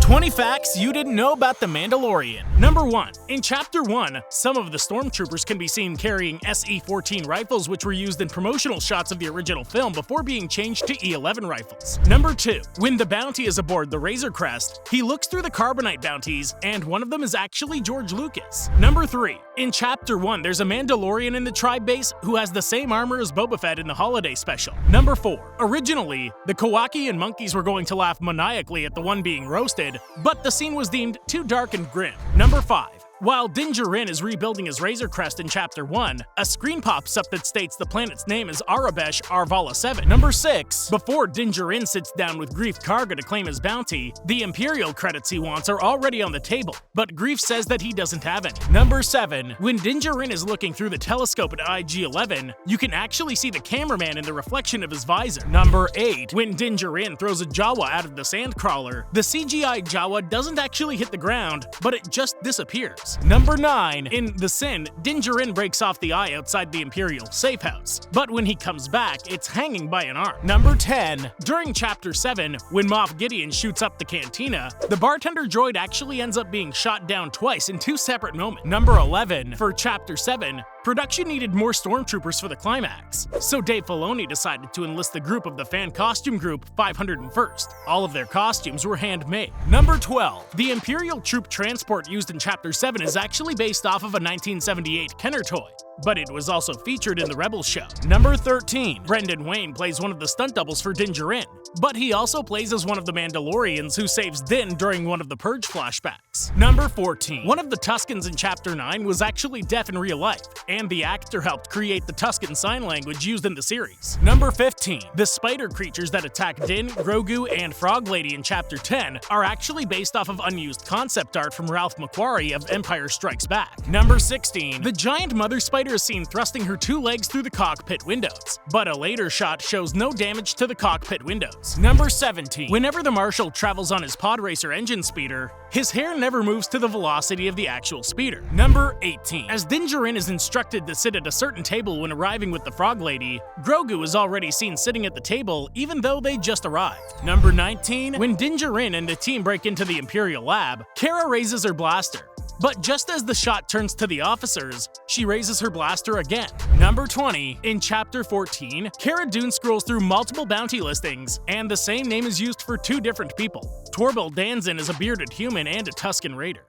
20 facts you didn't know about The Mandalorian. Number 1. In Chapter 1, some of the stormtroopers can be seen carrying SE-14 rifles which were used in promotional shots of the original film before being changed to E-11 rifles. Number 2. When the bounty is aboard the Razor Crest, he looks through the carbonite bounties, and one of them is actually George Lucas. Number 3. In Chapter 1, there's a Mandalorian in the tribe base who has the same armor as Boba Fett in the holiday special. Number 4. Originally, the Kowakian monkeys were going to laugh maniacally at the one being roasted, but the scene was deemed too dark and grim. Number 5. While Din Djarin is rebuilding his Razor Crest in Chapter 1, a screen pops up that states the planet's name is Arabesh Arvala 7. Number 6. Before Din Djarin sits down with Greef Karga to claim his bounty, the Imperial credits he wants are already on the table, but Greef says that he doesn't have any. Number 7. When Din Djarin is looking through the telescope at IG-11, you can actually see the cameraman in the reflection of his visor. Number 8. When Din Djarin throws a Jawa out of the sandcrawler, the CGI Jawa doesn't actually hit the ground, but it just disappears. Number 9. In The Sin, Din Djarin breaks off the eye outside the Imperial safe house, but when he comes back, it's hanging by an arm. Number 10. During Chapter 7, when Moff Gideon shoots up the cantina, the bartender droid actually ends up being shot down twice in 2 separate moments. Number 11. For Chapter 7, production needed more stormtroopers for the climax, so Dave Filoni decided to enlist the group of the fan costume group 501st. All of their costumes were handmade. Number 12. The Imperial troop transport used in Chapter 7 is actually based off of a 1978 Kenner toy, but it was also featured in the Rebels show. Number 13. Brendan Wayne plays one of the stunt doubles for Din Djarin, but he also plays as one of the Mandalorians who saves Din during one of the Purge flashbacks. Number 14. One of the Tuskens in Chapter 9 was actually deaf in real life, and the actor helped create the Tusken Sign Language used in the series. Number 15. The spider creatures that attack Din, Grogu, and Frog Lady in Chapter 10 are actually based off of unused concept art from Ralph McQuarrie of Empire Strikes Back. Number 16. The giant mother spider is seen thrusting her 2 legs through the cockpit windows, but a later shot shows no damage to the cockpit windows. Number 17. Whenever the Marshal travels on his pod racer engine speeder, his hair never moves to the velocity of the actual speeder. Number 18. As Din Djarin is instructed to sit at a certain table when arriving with the Frog Lady, Grogu is already seen sitting at the table even though they just arrived. Number 19. When Din Djarin and the team break into the Imperial lab, Cara raises her blaster, but just as the shot turns to the officers, she raises her blaster again. Number 20. In Chapter 14, Cara Dune scrolls through multiple bounty listings, and the same name is used for 2 different people. Torbil Danzin is a bearded human and a Tusken Raider.